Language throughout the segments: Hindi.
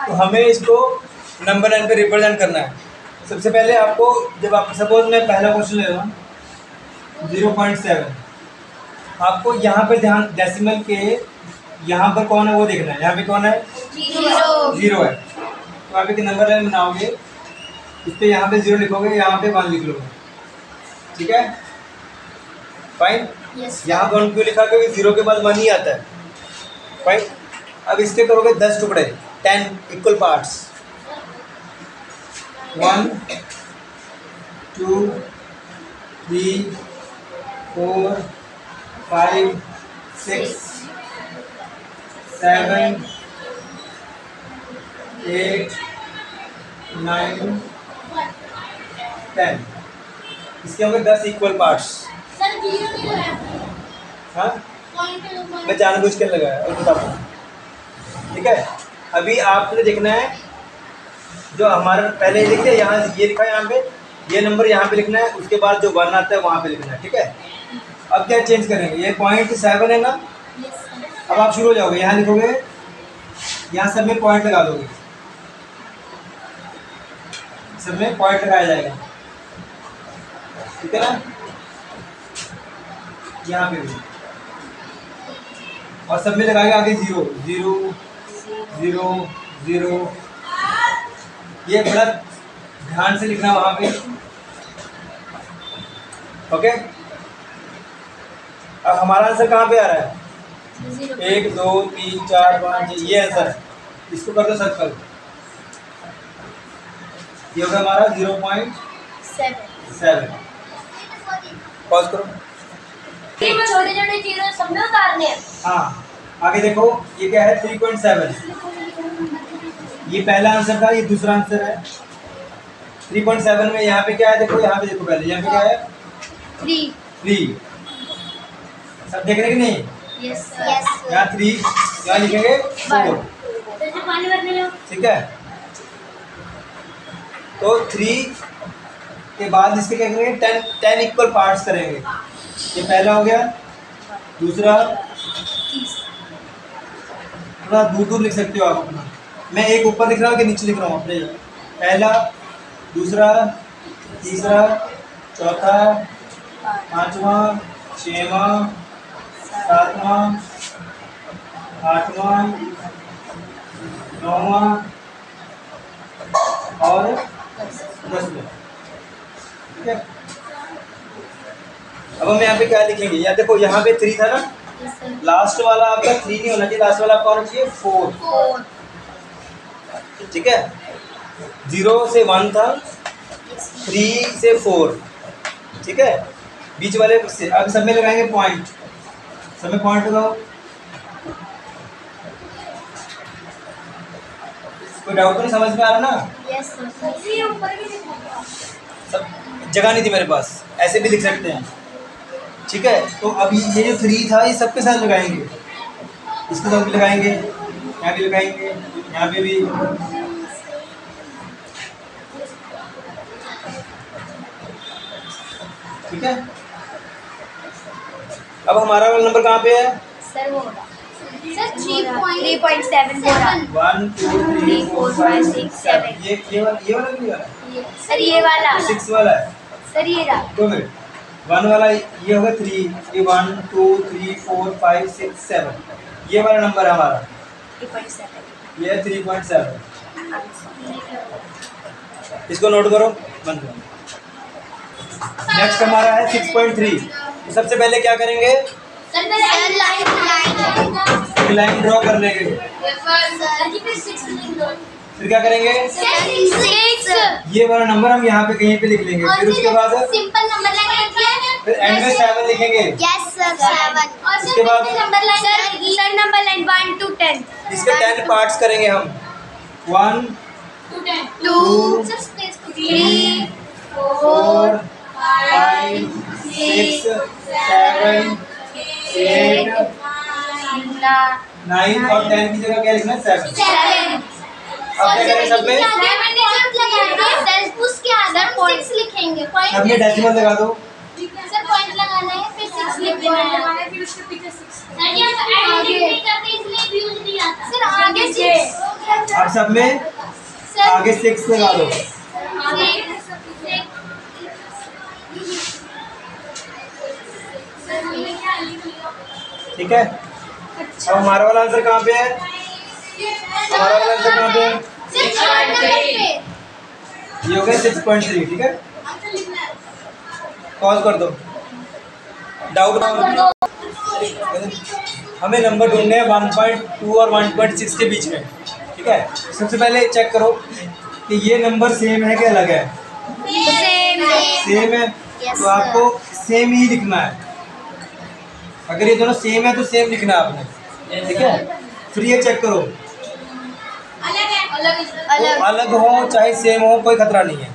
तो हमें इसको नंबर लाइन पे रिप्रेजेंट करना है। सबसे पहले आपको, जब आप सपोज मैं पहला क्वेश्चन ले रहा हूँ 0.7, आपको यहाँ पे ध्यान डेसिमल के यहाँ पर कौन है वो देखना है। यहाँ पे कौन है? 0 है। तो आप एक नंबर लाइन बनाओगे, इस पर यहाँ पे 0 लिखोगे, यहाँ पे 1 लिख लोगे, ठीक है, फाइन। यहाँ पर 1 क्यों लिखा? क्योंकि 0 के बाद 1 ही आता है, फाइन। अब इसके करोगे 10 टुकड़े, 10 इक्वल पार्ट्स, 1 2 3 4 5 6 7 8 9 10। इसके होंगे 10 इक्वल पार्ट्स। हाँ, मैं जानबूझ के लगाया और बताता हूँ, ठीक है। अभी आपने देखना है जो हमारा पहले लिखते हैं, यहाँ ये लिखा है, यहाँ पे ये नंबर यहाँ पे लिखना है, उसके बाद जो 1 आता है वहाँ पे लिखना है, ठीक है। अब क्या चेंज करेंगे? ये 0.7 है ना, अब आप शुरू हो जाओगे, यहाँ लिखोगे, यहाँ सब में पॉइंट लगा दोगे, सब में पॉइंट लगाया जाएगा, ठीक है ना, यहाँ पे भी, और सब में लगाएगा आगे 0 0 0 0। ये बड़ा ध्यान से लिखना वहाँ पे, ओके। अब हमारा आंसर कहाँ पे आ रहा है? 1 2 3 4 5 6, ये आंसर है। इसको कर दो सर्कल, ये होगा हमारा 0.7। पॉज करो। छोटे छोटे चीजें सब में उतारने हैं। हाँ, आगे देखो, ये क्या है? 3.7। ये पहला आंसर था, ये दूसरा आंसर है। 3.7 में यहाँ पे क्या है? देखो यहाँ पे, देखो पहले यहाँ पे क्या है? 3। सब देख रहे कि नहीं? यस यहाँ 3, यहाँ लिखेंगे 4, ठीक है। तो 3 के बाद इसके क्या करेंगे? 10 इक्वल पार्ट्स करेंगे। ये पहला हो गया, दूसरा, थोड़ा दूर दूर लिख सकते हो आप अपना। मैं एक ऊपर लिख रहा हूँ कि नीचे लिख रहा हूँ अपने? पहला, दूसरा, तीसरा, चौथा, पांचवा, छठवां, सातवां, आठवां, नौवां और 10वां, ठीक है। अब हम यहाँ पे क्या लिखेंगे? या देखो यहाँ पे 3 था ना, लास्ट वाला आपका 3 नहीं होना चाहिए, लास्ट वाला आपका होना चाहिए 4, ठीक है। 0 से 1 था, 3 से 4, ठीक है। बीच वाले से अब सब में लगाएंगे पॉइंट, सब में पॉइंट लगाओ। कोई डाउट नहीं, समझ में आ रहा ना? यस सब जगह नहीं थी मेरे पास, ऐसे भी लिख सकते हैं, ठीक है। तो अभी ये जो 3 था, ये सबके साथ लगाएंगे, इसके साथ भी लगाएंगे, यहाँ भी लगाएंगे, यहाँ पे भी, ठीक है। अब हमारा वाला नंबर कहाँ पे है? सर वो सर 3.7 1 2 3 4 5 6 7। ये वाला नहीं वाला? सर ये वाला 6 वाला है सर, ये रहा 2 मिनट। 1 वाला ये होगा 3, ये 1 2 3 4 5 6 7, ये वाला नंबर है हमारा, 3.7। ये है 3.7। इसको नोट करो, बंद करो। नेक्स्ट हमारा है 6.3। तो सबसे पहले क्या करेंगे? लाइन ड्रॉ कर लेंगे, फिर क्या करेंगे? 6 ये वाला नंबर हम यहाँ पे कहीं पे लिख लेंगे, फिर उसके बाद सिंपल नंबर लाइन, फिर एंड में 7 लिखेंगे। Yes sir 7। और इसके बाद number line, sir number line 1 to 10। इसके 10 पार्ट्स करेंगे हम, 1 2 2 3 4 5 6 7 8 9 और 10 की जगह क्या लिखना है? 7। 7। अब क्या करें सब में? उसके आगे 6 लिखेंगे, सब में डेसिमल लगा दो। सर पॉइंट लगाना है, फिर 6 लिखना है, फिर उसके पीछे 6। सर आगे 6 अब सब में आगे 6 लगा दो। ठीक है, अब हमारा वाला आंसर कहाँ पे है? हमारा वाला आंसर कहाँ पे है? ये हो गया 6.3। ठीक है, पॉज कर दो। डाउट हमें नंबर ढूंढने हैं 1.2 और 1.6 के बीच में। ठीक है, सबसे पहले चेक करो कि ये नंबर सेम है कि अलग है। सेम है तो आपको सेम ही लिखना है। अगर ये दोनों सेम है तो सेम लिखना है आपने। ठीक है, फिर ये चेक करो अलग हो चाहे सेम हो, कोई खतरा नहीं है।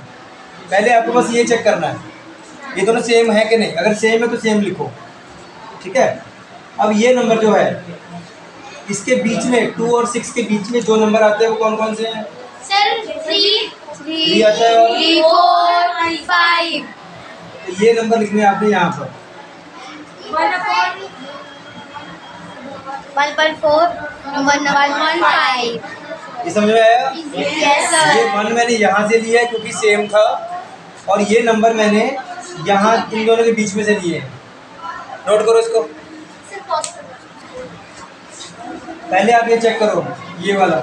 पहले आपको बस ये चेक करना है ये दोनों सेम है कि नहीं। अगर सेम है तो सेम लिखो। ठीक है, अब ये नंबर जो है इसके बीच में 2 और 6 के बीच में जो नंबर आते हैं वो कौन कौन से हैं? सर 3 आता है और 4 5। तो ये नंबर लिखने हैं आपने यहाँ पर 1.4 1.5। ये समझ में आया? Yes sir. ये 1 मैंने यहाँ से लिया है क्योंकि सेम था, और ये नंबर मैंने यहाँ इन दोनों के बीच में से लिए हैं। नोट करो इसको। पहले आप ये चेक करो ये वाला।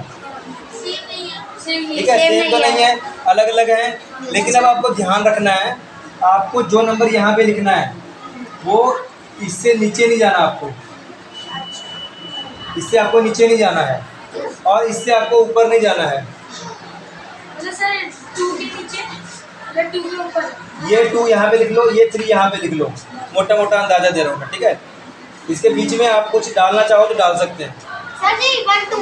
ठीक है, सेम तो नहीं है, अलग अलग है। लेकिन अब आपको ध्यान रखना है, आपको जो नंबर यहाँ पे लिखना है वो इससे नीचे नहीं जाना। आपको इससे आपको नीचे नहीं जाना है और इससे आपको ऊपर नहीं जाना है। सर 2 के नीचे 2 के ऊपर। ये 2 यहाँ पे लिख लो, ये 3 यहाँ पे लिख लो। मोटा मोटा अंदाजा दे रहा हूँ मैं। ठीक है, इसके बीच में आप कुछ डालना चाहो तो डाल सकते हैं। सर जी 1 2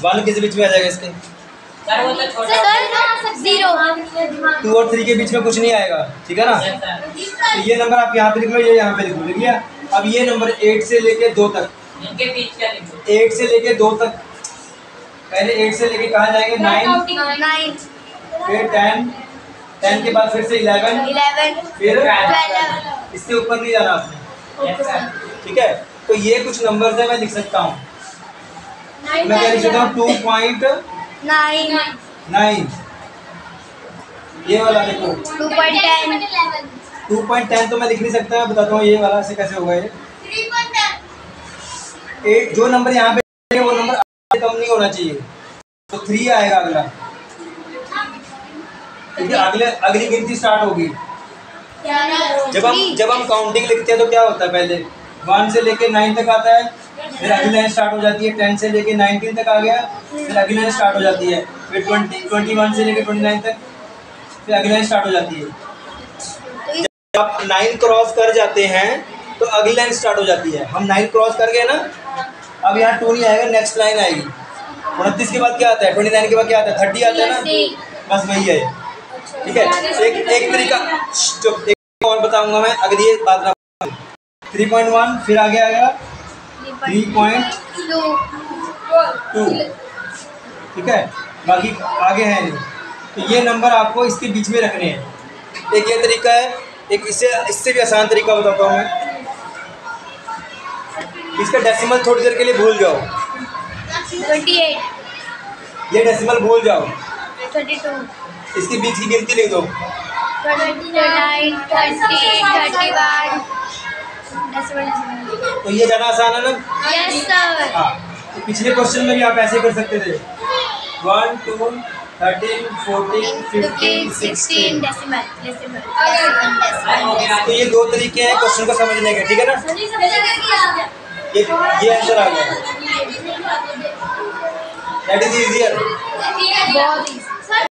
1 किस बीच में आ जाएगा इसके? सर 0 2 और 3 के बीच में कुछ नहीं आएगा। ठीक है ना, तो ये नंबर आप यहाँ पे लिख लो, ये यहाँ पे लिख लो। लिख लिया? अब ये नंबर 8 से लेके 2 तक, इनके बीच का लिखो। 8 से लेके 2 तक। पहले 8 से लेके कहाँ जाएंगे? 9, 9 फिर 10 के बाद फिर से 11 फिर 12। इससे ऊपर नहीं जाना आपने। ठीक है, तो ये कुछ नंबर्स है मैं लिख सकता हूँ। मैं क्या लिख सकता हूँ? 2.9। ये वाला देखो 2.10 तो मैं लिख नहीं सकता। मैं बताता हूँ ये वाला ऐसे कैसे होगा। ये 8 जो नंबर यहाँ पे है वो नंबर कम नहीं होना चाहिए, तो 3 आएगा अगला, क्योंकि अगली गिनती स्टार्ट होगी। जब हम काउंटिंग लिखते हैं तो क्या होता है? पहले 1 से लेके 9 तक आता है, फिर अगली लाइन स्टार्ट हो जाती है। 10 से लेके 19 तक आ गया, फिर अगली लाइन स्टार्ट हो जाती है। फिर 21 से लेके 29 तक, फिर अगली लाइन स्टार्ट हो जाती है। जब आप 9 क्रॉस कर जाते हैं तो अगली लाइन स्टार्ट हो जाती है। हम 9 क्रॉस कर गए ना, अब यहाँ 2 नहीं आएगा, नेक्स्ट लाइन आएगी। 29 के बाद क्या आता है? 29 के बाद क्या आता है? 30 आता है ना, बस वही है। ठीक है, एक तरीका एक और बताऊंगा मैं, अगर ये बात ना 3.1 फिर आगे आएगा 3.2। ठीक है, बाकी आगे है नहीं। तो ये नंबर आपको इसके बीच में रखने हैं। एक ये तरीका है, एक इससे भी आसान तरीका बताता हूँ मैं। इसका डेसिमल थोड़ी देर के लिए भूल जाओ। 28 ये डेसिमल भूल जाओ, 32 इसके बीच की गिनती लिख दो। 29 30 31। तो ये ज़्यादा आसान है ना? Yes sir. हाँ, तो पिछले क्वेश्चन में भी आप ऐसे कर सकते थे। 1 2 13 14 15 16। डेसिमल। तो ये 2 तरीके हैं क्वेश्चन को समझने के। ठीक है ना, ये आंसर आ गया। That is easier. बहुत